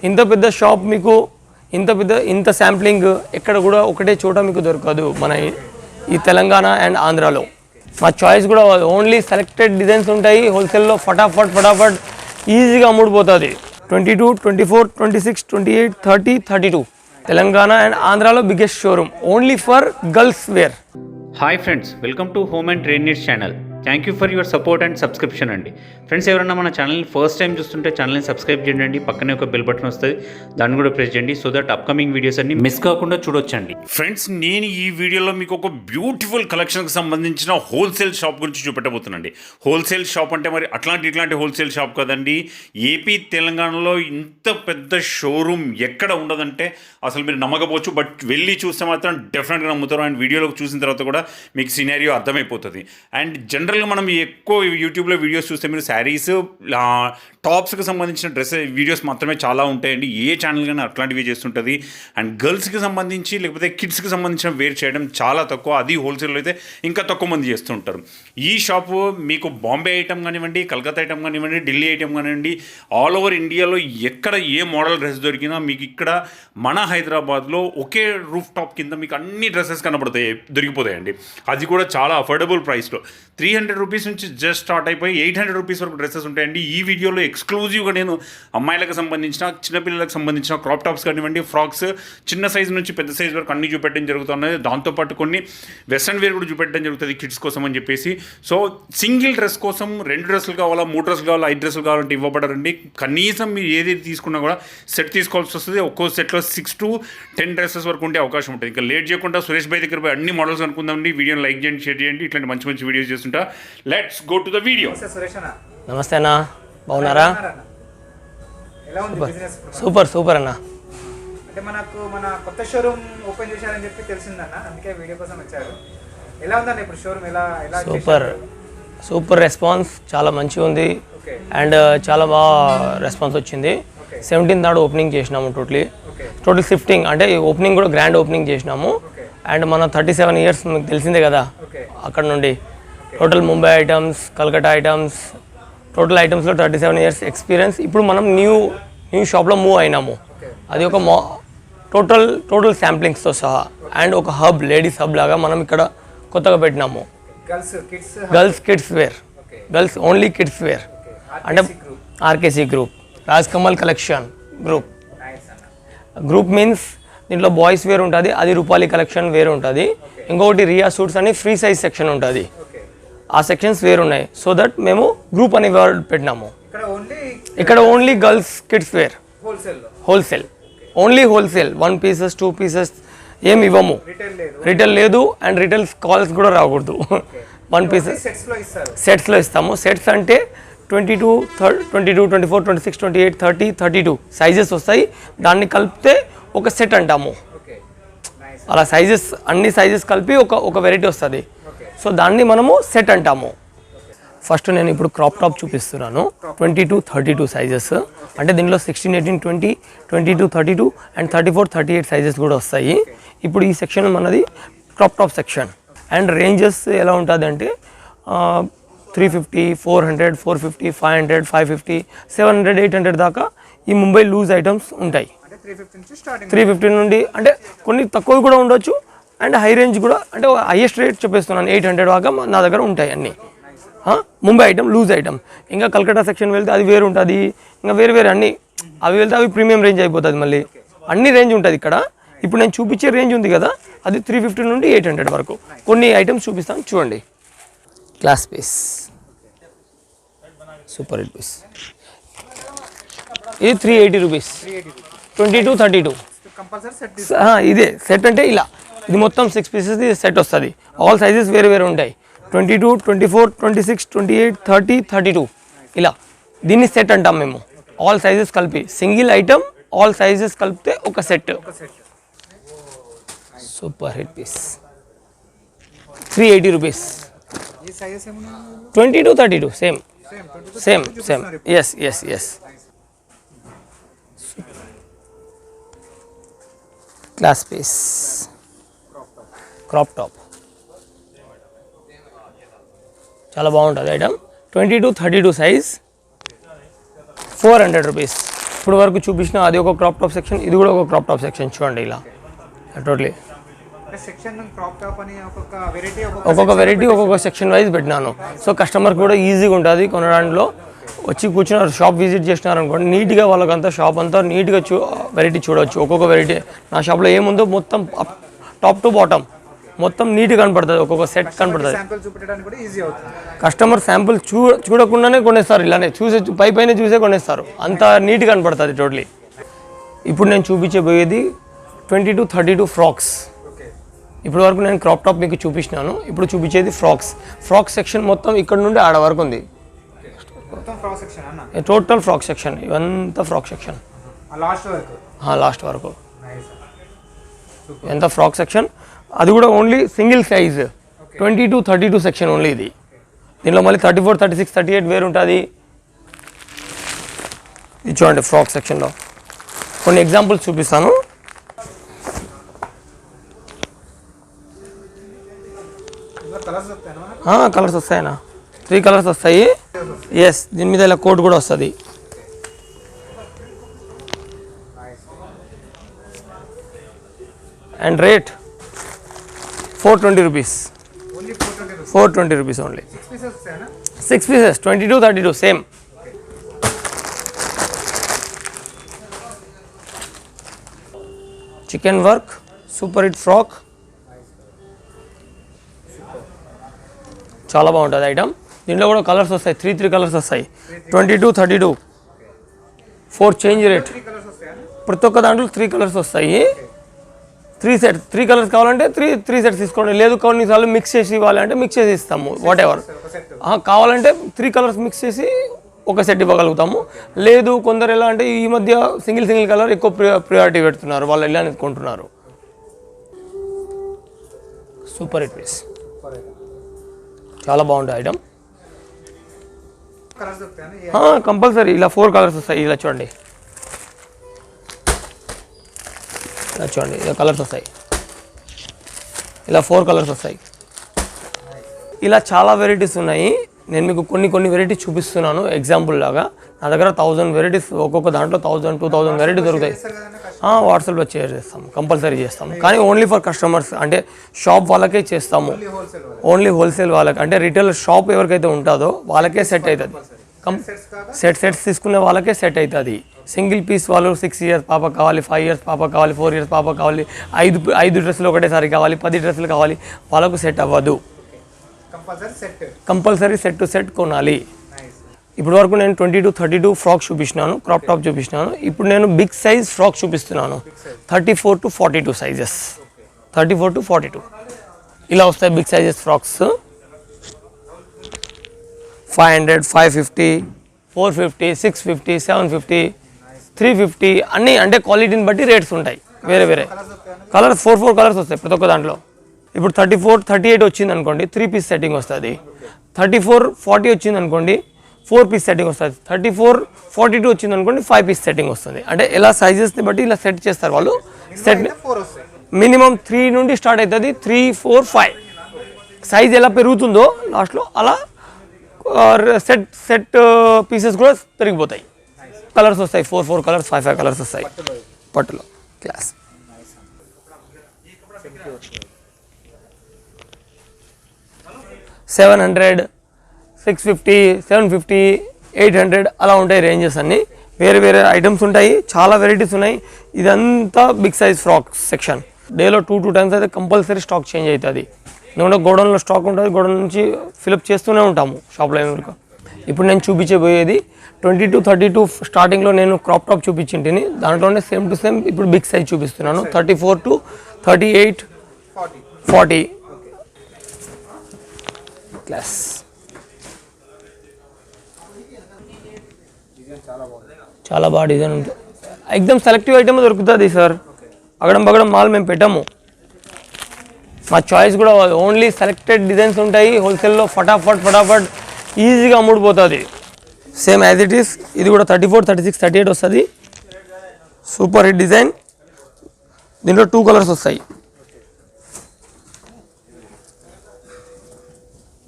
ఇంత పెద్ద షాప్ మీకు ఇంత శాంప్లింగ్ ఎక్కడ కూడా ఒకటే చోట మీకు దొరకదు మన ఈ తెలంగాణ అండ్ ఆంధ్రాలో. మా చాయిస్ కూడా ఓన్లీ సెలెక్టెడ్ డిజైన్స్ ఉంటాయి. హోల్సేల్లో ఫటాఫట్ ఈజీగా అమ్ముడుపోతుంది. 22, 24, 26, 28, 30, 32 తెలంగాణ అండ్ ఆంధ్రాలో biggest showroom only for girls wear. Hi friends, welcome to home and trade needs channel. Thank you for your support and subscription అండి. ఫ్రెండ్స్, ఎవరైనా మన ఛానల్ని ఫస్ట్ టైం చూస్తుంటే ఛానల్ని సబ్స్క్రైబ్ చేయండి. పక్కనే ఒక బెల్ బటన్ వస్తుంది, దాన్ని కూడా ప్రెస్ చేయండి. సో దట్ అప్కమింగ్ వీడియోస్ అన్ని మిస్ కాకుండా చూడొచ్చండి. ఫ్రెండ్స్, నేను ఈ వీడియోలో మీకు ఒక బ్యూటిఫుల్ కలెక్షన్కి సంబంధించిన హోల్సేల్ షాప్ గురించి చూపెట్టబోతున్నాండి. హోల్సేల్ షాప్ అంటే మరి ఇట్లాంటి హోల్సేల్ షాప్ కదండి. ఏపీ తెలంగాణలో ఇంత పెద్ద షోరూమ్ ఎక్కడ ఉండదంటే అసలు మీరు నమ్మకపోవచ్చు. బట్ వెళ్ళి చూస్తే మాత్రం డెఫినెట్గా నమ్ముతారు. అండ్ వీడియోలో చూసిన తర్వాత కూడా మీకు సినారియో అర్థమైపోతుంది. అండ్ జనరల్గా మనం ఎక్కువ యూట్యూబ్లో వీడియోస్ చూస్తే మీరు శారీస్, టాప్స్కి సంబంధించిన వీడియోస్ మాత్రమే చాలా ఉంటాయండి. ఏ ఛానల్ కానీ అట్లాంటివి చేస్తుంటుంది. అండ్ గర్ల్స్కి సంబంధించి లేకపోతే కిడ్స్కి సంబంధించిన వేర్ చేయడం చాలా తక్కువ. అది హోల్సేల్లో అయితే ఇంకా తక్కువ మంది చేస్తుంటారు. ఈ షాపు మీకు బాంబే ఐటమ్ కానివ్వండి, కలకత్తా ఐటమ్ కానివ్వండి, ఢిల్లీ ఐటమ్ కానివ్వండి, ఆల్ ఓవర్ ఇండియాలో ఎక్కడ ఏ మోడల్ డ్రెస్ దొరికినా మీకు ఇక్కడ మన హైదరాబాద్లో ఒకే రూఫ్ టాప్ కింద మీకు అన్ని డ్రెస్సెస్ దొరికిపోతాయండి. అది కూడా చాలా అఫోర్డబుల్ ప్రైస్లో. 300 రూపీస్ నుంచి జస్ట్ స్టార్ట్ అయిపోయి 800 రూపీస్ వరకు డ్రెస్సెస్ ఉంటాయండి. ఈ వీడియోలో ఎక్స్క్లూజివ్గా నేను అమ్మాయిలకు సంబంధించిన, చిన్నపిల్లలకు సంబంధించిన క్రాప్ టాప్స్ కానివ్వండి, ఫ్రాక్స్, చిన్న సైజు నుంచి పెద్ద సైజు వరకు అన్ని చూపెట్టడం జరుగుతున్నది. దాంతోపాటు కొన్ని వెస్ట్రన్ వేర్ కూడా చూపెట్టడం జరుగుతుంది కిడ్స్ కోసం అని చెప్పేసి. సో సింగిల్ డ్రెస్ కోసం 2 డ్రెస్సులు కావాలా, 3 డ్రెస్సులు కావాలా, 5 డ్రెస్సులు కావాలంటే ఇవ్వబడరండి. కనీసం మీరు ఏదైతే తీసుకున్నా కూడా సెట్ తీసుకోవాల్సి వస్తుంది. ఒక్కో సెట్లో 6 to 10 డ్రెస్సెస్ వరకు ఉండే అవకాశం ఉంటుంది. ఇంకా లేట్ చేయకుండా సురేష్ భాయ్ దగ్గర పోయి అన్ని మోడల్స్ అనుకుందామండి. వీడియోని లైక్ చేయండి, షేర్ చేయండి. ఇట్లాంటి మంచి మంచి వీడియోస్ చేస్తుంటా. Let's go to the video. నమస్తే అన్న, బాగున్నారా? సూపర్ అన్న. అంటే మన కొత్త షోరూమ్ ఓపెన్ చేశారని చెప్పి తెలిసిందన్న, అందుకే వీడియో కోసం వచ్చారు. ఎలా ఉందన్న ఇప్పుడు షోరూమ్? ఎలా సూపర్ రెస్పాన్స్, చాలా మంచిగా ఉంది. అండ్ చాలా బాగా రెస్పాన్స్ వచ్చింది. 17th నాడు ఓపెనింగ్ చేసినాము. టోటల్ షిఫ్టింగ్ అంటే ఓపెనింగ్ కూడా గ్రాండ్ ఓపెనింగ్ చేసినాము. అండ్ మన 37 years మీకు తెలిసిందే కదా. అక్కడ నుండి total Mumbai items, Calcutta items, total ఐటమ్స్లో 37 years ఎక్స్పీరియన్స్. ఇప్పుడు మనం న్యూ షాప్లో మూవ్ అయినాము. అది ఒక టోటల్ శాంప్లింగ్స్తో సహా. అండ్ ఒక హబ్, లేడీస్ హబ్ లాగా మనం ఇక్కడ కొత్తగా పెట్టినాము. Girls kids wear, girls only kids wear. అంటే RKC group, Raj Kamal collection group means దీంట్లో బాయ్స్ వేర్ ఉంటుంది, అది రూపాలి కలెక్షన్ వేరు ఉంటుంది. ఇంకొకటి రియా సూట్స్ అని ఫ్రీ సైజ్ సెక్షన్ ఉంటుంది. ఆ సెక్షన్స్ వేరు ఉన్నాయి. సో దట్ మేము గ్రూప్ అనే వర్డ్ పెట్టినాము. ఇక్కడ only girls kids wear wholesale, only wholesale. 1 pieces 2 pieces ఏమి ఇవ్వము, రిటైల్ లేదు. అండ్ రిటైల్ కాల్స్ కూడా రాకూడదు. 1 pieces సెట్స్లో ఇస్తాము. సెట్స్ అంటే 22, 24, 26, 28, 30, 32 సైజెస్ వస్తాయి. దాన్ని కలిపితే ఒక సెట్ అంటాము. అలా సైజెస్, అన్ని సైజెస్ కలిపి ఒక వెరైటీ వస్తుంది. సో దాన్ని మనము సెట్ అంటాము. ఫస్ట్ నేను ఇప్పుడు క్రాప్ టాప్ చూపిస్తున్నాను. 22, 32 సైజెస్. అంటే దీనిలో 16, 18, 20, 22, 32 అండ్ 34, 38 సైజెస్ కూడా వస్తాయి. ఇప్పుడు ఈ సెక్షన్ మనది crop top section. And ranges ఎలా ఉంటుంది అంటే 350, 400, 450, 500, 550, 700, 800 దాకా ఈ ముంబై లూజ్ ఐటమ్స్ ఉంటాయి. 350 నుండి అంటే కొన్ని తక్కువ కూడా ఉండొచ్చు. అండ్ హై రేంజ్ కూడా, అంటే హైయెస్ట్ రేట్ చెప్పేస్తున్నాను 800 దాకా నా దగ్గర ఉంటాయి అన్నీ. Mumbai item, loose item. ఇంకా కలకత్తా సెక్షన్ వెళ్తే అది వేరు ఉంటుంది. ఇంకా వేరే అన్నీ అవి వెళ్తే అవి ప్రీమియం రేంజ్ అయిపోతుంది. మళ్ళీ అన్ని రేంజ్ ఉంటుంది ఇక్కడ. ఇప్పుడు నేను చూపించే రేంజ్ ఉంది కదా, అది 350 నుండి 800 వరకు. కొన్ని ఐటమ్స్ చూపిస్తాను చూడండి. Class piece, super hit piece. ఇది 380 రూపీస్. 22, 32 ఇదే సెట్. అంటే ఇలా ఇది మొత్తం 6 pieces సెట్ వస్తుంది. ఆల్ సైజెస్ వేరు ఉంటాయి. 22, 24, 26, 28, 30, 32 ఇలా దీన్ని సెట్ అంటాం మేము. ఆల్ సైజెస్ కలిపి సింగిల్ ఐటమ్, ఆల్ సైజెస్ కలిపితే ఒక set. Super hit piece. 380 rupees. 22, 32 same. Yes. Class piece, crop top చాలా బాగుంటుంది ఐటమ్. 22, 32 size, 400 rupees. ఇప్పుడు వరకు చూపించిన అది ఒక క్రాప్ టాప్ సెక్షన్, ఇది కూడా ఒక క్రాప్ టాప్ సెక్షన్. చూడండి ఇలా టోటలీ సెక్షన్ క్రాప్ టాప్ అని ఒక్కొక్క వెరైటీ ఒక్కొక్క సెక్షన్ వైజ్ పెట్టినాను. సో కస్టమర్ కూడా ఈజీగా ఉంటుంది కొనడానిలో. వచ్చి కూర్చున్నారు, షాప్ విజిట్ చేసినారు అనుకోండి, నీట్గా వాళ్ళకంతా షాప్ అంతా నీట్గా వెరైటీ చూడవచ్చు. ఒక్కొక్క వెరైటీ నా షాప్లో ఏముందో మొత్తం టాప్ టు బాటమ్ మొత్తం నీట్గా కనపడుతుంది, ఒక్కొక్క సెట్ కనపడుతుంది. కస్టమర్ శాంపుల్ చూడకుండానే కొనేస్తారు, ఇలానే పైన చూసే కొనేస్తారు, అంత నీట్గా కనపడుతుంది టోటలీ. ఇప్పుడు నేను చూపించబోయేది 20 to 32 ఫ్రాక్స్. ఇప్పటి వరకు నేను క్రాప్ టాప్ మీకు చూపించినాను, ఇప్పుడు చూపించేది ఫ్రాక్స్ సెక్షన్ మొత్తం ఇక్కడ నుండి ఆడ వరకు ఉంది. టోటల్ ఫ్రాక్ సెక్షన్, ఇవంతా ఫ్రాక్ సెక్షన్ లాస్ట్ వరకు ఎంత ఫ్రాక్ సెక్షన్. అది కూడా only single size 20 to 32 section only ఇది. దీనిలో మళ్ళీ 34, 36, 38 వేరు ఉంటుంది. ఇది చూడండి ఫ్రాక్ సెక్షన్లో కొన్ని ఎగ్జాంపుల్స్ చూపిస్తాను. కలర్స్ వస్తాయనా, 3 కలర్స్ వస్తాయి. ఎస్, దీని మీద ఇలా కోట్ కూడా వస్తుంది. And rate 420 rupees. 420 rupees only. 6 pieces 20 to 32 same. Chicken work super hit frock, చాలా బాగుంటుంది ఐటమ్. దీంట్లో కూడా కలర్స్ వస్తాయి, 3 కలర్స్ వస్తాయి. 20 to 32 4 చేంజ్ రేట్. ప్రతి ఒక్క దాంట్లో 3 కలర్స్ వస్తాయి. 3 సెట్స్, 3 కలర్స్ కావాలంటే 3 సెట్స్ తీసుకోండి. లేదు కొన్నిసార్లు మిక్స్ చేసి ఇవ్వాలంటే మిక్స్ చేసి ఇస్తాము, వాట్ ఎవర్. కావాలంటే 3 కలర్స్ మిక్స్ చేసి ఒక సెట్ ఇవ్వగలుగుతాము. లేదు కొందరు ఎలా అంటే ఈ మధ్య సింగిల్ కలర్ ఎక్కువ ప్రియారిటీ పెడుతున్నారు, వాళ్ళు ఇలా కొంటున్నారు. సూపర్ హిట్ పీస్, చాలా బాగుంటుంది ఐటమ్. కంపల్సరీ ఇలా 4 కలర్స్ వస్తాయి. ఇలా చూడండి, ఇలా చూడండి, ఇలా కలర్స్ వస్తాయి. ఇలా 4 కలర్స్ వస్తాయి. ఇలా చాలా వెరైటీస్ ఉన్నాయి. నేను మీకు కొన్ని వెరైటీస్ చూపిస్తున్నాను ఎగ్జాంపుల్ లాగా. నా దగ్గర 1000 వెరైటీస్, ఒక్కొక్క దాంట్లో 1000, 2000 వెరైటీస్ దొరుకుతాయి. వాట్సాప్లో షేర్ చేస్తాము, కంపల్సరీ చేస్తాము. కానీ ఓన్లీ ఫర్ కస్టమర్స్, అంటే షాప్ వాళ్ళకే చేస్తాము. ఓన్లీ హోల్సేల్ వాళ్ళకి, అంటే రిటైల్ షాప్ ఎవరికైతే ఉంటుందో వాళ్ళకే సెట్ అవుతుంది. సెట్స్ తీసుకునే వాళ్ళకే సెట్ అవుతుంది. సింగిల్ పీస్ వాళ్ళు 6 ఇయర్స్ పాప కావాలి, 5 ఇయర్స్ పాప కావాలి, 4 ఇయర్స్ పాప కావాలి, 5 డ్రెస్సులు ఒకటేసారి కావాలి, 10 డ్రెస్సులు కావాలి, వాళ్ళకు సెట్ అవ్వదు. కంపల్సరీ సెట్ టు సెట్ కొనాలి. ఇప్పుడు వరకు నేను 20 to 32 ఫ్రాక్ చూపించినాను, క్రాప్ టాప్ చూపించినాను. ఇప్పుడు నేను బిగ్ సైజ్ ఫ్రాక్ చూపిస్తున్నాను. 34 to 42 సైజెస్, 34 to 42 ఇలా వస్తాయి బిగ్ సైజెస్ ఫ్రాక్స్. 500, 550, 450, 650, 750, 350 అన్నీ, అంటే క్వాలిటీని బట్టి రేట్స్ ఉంటాయి వేరే కలర్స్. 4 కలర్స్ వస్తాయి ప్రతి ఒక్క దాంట్లో. ఇప్పుడు 34, 38 వచ్చింది అనుకోండి, 3 పీస్ సెట్టింగ్ వస్తుంది. 34, 40 వచ్చింది అనుకోండి, 4 పీస్ సెట్టింగ్ వస్తుంది. 34, 42 వచ్చింది అనుకోండి, 5 పీస్ సెట్టింగ్ వస్తుంది. అంటే ఎలా సైజెస్ని బట్టి ఇలా సెట్ చేస్తారు వాళ్ళు. సెట్ మినిమం 3 నుండి స్టార్ట్ అవుతుంది, 3, 4, 5 సైజ్ ఎలా పెరుగుతుందో లాస్ట్లో అలా సెట్ పీసెస్ కూడా పెరిగిపోతాయి. కలర్స్ వస్తాయి, 4 కలర్స్, 5 కలర్స్ వస్తాయి పట్టులో. క్లాస్ 700, 650, 750, 800 అలా ఉంటాయి రేంజెస్ అన్నీ. వేరే ఐటమ్స్ ఉంటాయి, చాలా వెరైటీస్ ఉన్నాయి. ఇదంతా బిగ్ సైజ్ ఫ్రాక్ సెక్షన్. డేలో 2 times అయితే కంపల్సరీ స్టాక్ చేంజ్ అవుతుంది. ఎందుకంటే గోడౌన్లో స్టాక్ ఉంటుంది, గోడౌన్ నుంచి ఫిలప్ చేస్తూనే ఉంటాము షాప్లో వరకు. ఇప్పుడు నేను చూపించబోయేది 20 to 32 స్టార్టింగ్లో నేను క్రాప్ టాప్ చూపించింటిని, దాంట్లోనే సేమ్ టు సేమ్ ఇప్పుడు బిగ్ సైజ్ చూపిస్తున్నాను. 34 to 38, 40 క్లాస్. చాలా బాగా డిజైన్ ఉంటుంది. ఎక్దమ్ సెలెక్టివ్ ఐటమ్ దొరుకుతుంది సార్. అగడం బగడం మాల్ మేము పెట్టాము. మా చాయిస్ కూడా ఓన్లీ సెలెక్టెడ్ డిజైన్స్ ఉంటాయి. హోల్సేల్లో ఫటాఫట్ ఈజీగా అమ్ముడిపోతుంది. Same as it is. ఇది కూడా 34, 36, 38 వస్తుంది. Super hit design. దీంట్లో 2 కలర్స్ వస్తాయి.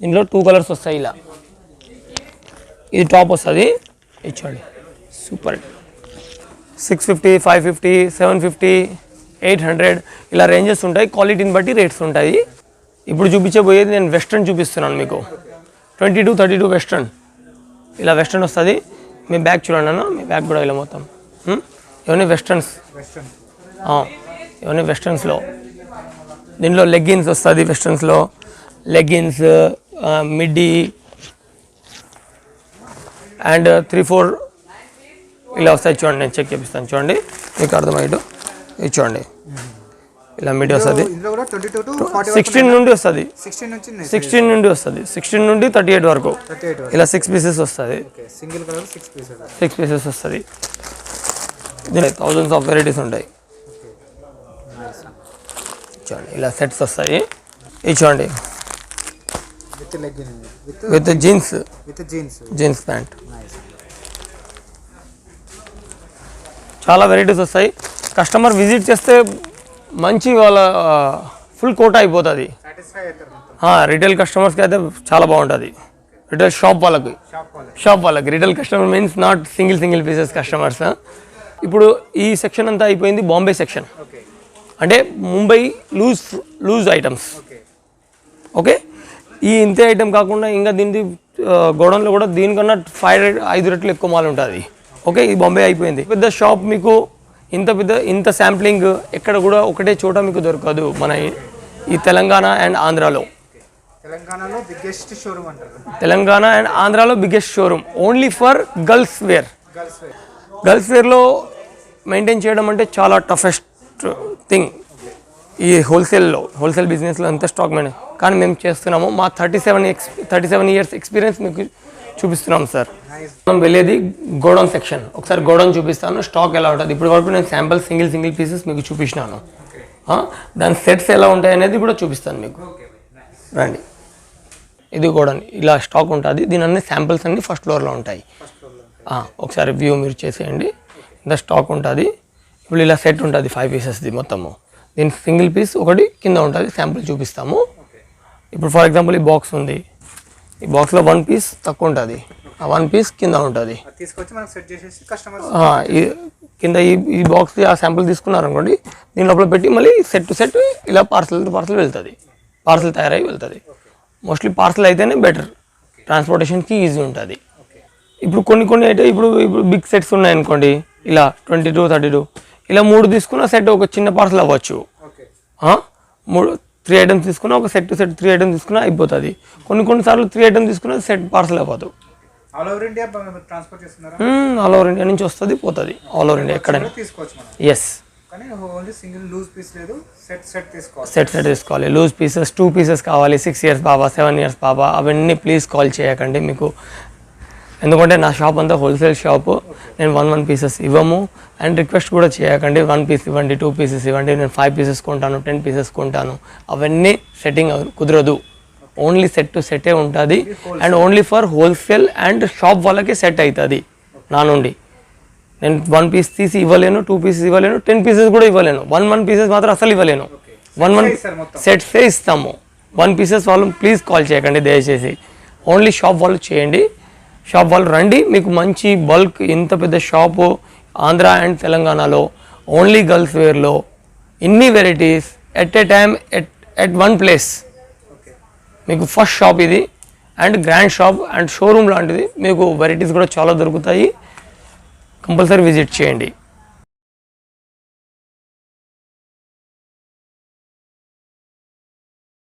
దీంట్లో 2 కలర్స్ వస్తాయి. ఇలా ఇది టాప్ వస్తుంది, ఇచ్చండి. Super hit. 650, 550, 750, 800 ఇలా రేంజెస్ ఉంటాయి. క్వాలిటీని బట్టి రేట్స్ ఉంటాయి. ఇప్పుడు చూపించబోయేది నేను వెస్ట్రన్ చూపిస్తున్నాను మీకు. 22-32 వెస్ట్రన్, ఇలా వెస్ట్రన్ వస్తుంది. మీ బ్యాగ్ చూడండి అన్న, మీ బ్యాగ్ కూడా ఇలా మొత్తం ఇవన్నీ వెస్ట్రన్స్. ఇవన్నీ వెస్ట్రన్స్లో. దీనిలో లెగ్గిన్స్ వస్తుంది. వెస్ట్రన్స్లో లెగ్గిన్స్, మిడ్డీ అండ్ 3-4 ఇలా వస్తాయి. చూడండి, నేను చెక్ చేపిస్తాను. చూడండి, మీకు అర్థమయ్యేటు ఇది చూడండి. ఇలా మిడ్డీ వస్తుంది. 16 నుండి వస్తుంది. 16 నుండి వస్తుంది. 16 నుండి 38 వరకు. ఇలా 6 పీసెస్ వస్తుంది. 6 పీసెస్ వస్తుంది. దీని థౌజండ్స్ ఆఫ్ వెరైటీస్ ఉంటాయి. చూడండి, ఇలా సెట్స్ వస్తాయి. ఇది చూడండి, విత్ జీన్స్ ప్యాంట్. చాలా వెరైటీస్ వస్తాయి. కస్టమర్ విజిట్ చేస్తే మంచి వాళ్ళ ఫుల్ కోట అయిపోతుంది. రిటైల్ కస్టమర్స్కి అయితే చాలా బాగుంటుంది. రిటైల్ షాప్ వాళ్ళకి retail customer means not single pieces customers. ఇప్పుడు ఈ సెక్షన్ అంతా అయిపోయింది. బాంబే సెక్షన్ అంటే ముంబై లూజ్ ఐటమ్స్. ఓకే, ఈ ఇంతే ఐటమ్ కాకుండా ఇంకా దీని గోడౌన్లో కూడా దీనికన్నా 5 రెట్లు ఎక్కువ మాల్ ఉంటుంది. ఓకే, ఇది బాంబే అయిపోయింది. పెద్ద షాప్ మీకు ఇంత శాంప్లింగ్ ఎక్కడ కూడా ఒకటే చోట మీకు దొరకదు. మన ఈ తెలంగాణ అండ్ ఆంధ్రాలో. తెలంగాణ అండ్ ఆంధ్రాలో biggest showroom only for girls wear. Girls వేర్లో మెయింటైన్ చేయడం అంటే చాలా టఫెస్ట్ థింగ్. ఈ హోల్సేల్ బిజినెస్లో ఎంత స్టాక్ మెయింటైన్, కానీ మేము చేస్తున్నాము. మా 37 ఇయర్స్ ఎక్స్పీరియన్స్ మీకు చూపిస్తున్నాం సార్. మనం వెళ్ళేది గోడౌన్ సెక్షన్. ఒకసారి గోడౌన్ చూపిస్తాను, స్టాక్ ఎలా ఉంటుంది. ఇప్పుడు వరకు నేను శాంపుల్ సింగిల్ పీసెస్ మీకు చూపించినాను. దాని సెట్స్ ఎలా ఉంటాయి అనేది కూడా చూపిస్తాను మీకు. రండి, ఇది గోడౌన్. ఇలా స్టాక్ ఉంటుంది. దీని అన్ని శాంపిల్స్ అన్ని ఫస్ట్ ఫ్లోర్లో ఉంటాయి. ఒకసారి వ్యూ మీరు చేసేయండి. ఇంత స్టాక్ ఉంటుంది. ఇప్పుడు ఇలా సెట్ ఉంటుంది 5 పీసెస్ది మొత్తము. దీని సింగిల్ పీస్ ఒకటి కింద ఉంటుంది. శాంపుల్ చూపిస్తాము. ఇప్పుడు ఫర్ ఎగ్జాంపుల్ ఈ బాక్స్ ఉంది. ఈ బాక్స్లో 1 పీస్ తక్కువ ఉంటుంది. ఆ 1 పీస్ కింద ఉంటుంది. కింద ఈ బాక్స్ ఆ శాంపుల్ తీసుకున్నారు అనుకోండి, దీని లోపల పెట్టి మళ్ళీ సెట్ టు సెట్ ఇలా పార్సల్ వెళ్తుంది. పార్సల్ తయారై వెళ్తుంది. మోస్ట్లీ పార్సల్ అయితేనే బెటర్, ట్రాన్స్పోర్టేషన్కి ఈజీ ఉంటుంది. ఇప్పుడు కొన్ని అయితే ఇప్పుడు బిగ్ సెట్స్ ఉన్నాయి అనుకోండి, ఇలా 22-32 ఇలా 3 తీసుకున్న సెట్ ఒక చిన్న పార్సల్ అవ్వచ్చు. 3 ఐటమ్స్ తీసుకున్నా ఒక సెట్ టు సెట్ 3 ఐటమ్స్ తీసుకున్నా అయిపోతుంది. కొన్నిసార్లు 3 ఐటమ్స్ తీసుకున్నా సెట్ పార్సల్ అయిపోదు. ఆల్ ఓవర్ ఇండియా ట్రాన్స్పోర్ట్ చేస్తున్నారా? ఆల్ ఓవర్ ఇండియా నుంచి వస్తుంది, పోతుంది. ఆల్ ఓవర్ ఇండియా ఎక్కడైనా ఎస్. సెట్ తీసుకోవాలి. లూజ్ పీసెస్ 2 పీసెస్ కావాలి. 6 ఇయర్స్ బాబా, 7 ఇయర్స్ బాబా, అవన్నీ ప్లీజ్ కాల్ చేయకండి మీకు. ఎందుకంటే నా షాప్ అంతా హోల్సేల్ షాపు. నేను 1 పీసెస్ ఇవ్వము. అండ్ రిక్వెస్ట్ కూడా చేయకండి 1 పీస్ ఇవ్వండి, 2 పీసెస్ ఇవ్వండి, నేను 5 పీసెస్ కొంటాను, 10 పీసెస్ కొంటాను. అవన్నీ సెట్టింగ్ కుదరదు. ఓన్లీ సెట్ టు సెటే ఉంటుంది. And only for wholesale and shop వాళ్ళకి సెట్ అవుతుంది. నా నుండి నేను 1 పీస్ తీసి ఇవ్వలేను, 2 పీసెస్ ఇవ్వలేను, 10 పీసెస్ కూడా ఇవ్వలేను. 1 పీసెస్ మాత్రం అసలు ఇవ్వలేను. 1 సెట్సే ఇస్తాము. 1 పీసెస్ వాళ్ళు ప్లీజ్ కాల్ చేయకండి దయచేసి. ఓన్లీ షాప్ వాళ్ళు చేయండి. షాప్ వాళ్ళు రండి. మీకు మంచి బల్క్, ఇంత పెద్ద షాపు ఆంధ్ర అండ్ తెలంగాణలో ఓన్లీ గర్ల్స్ వేర్లో ఇన్ని varieties at a time at 1 place. మీకు ఫస్ట్ షాప్ ఇది and grand shop and showroom లాంటిది. మీకు వెరైటీస్ కూడా చాలా దొరుకుతాయి. కంపల్సరీ విజిట్ చేయండి.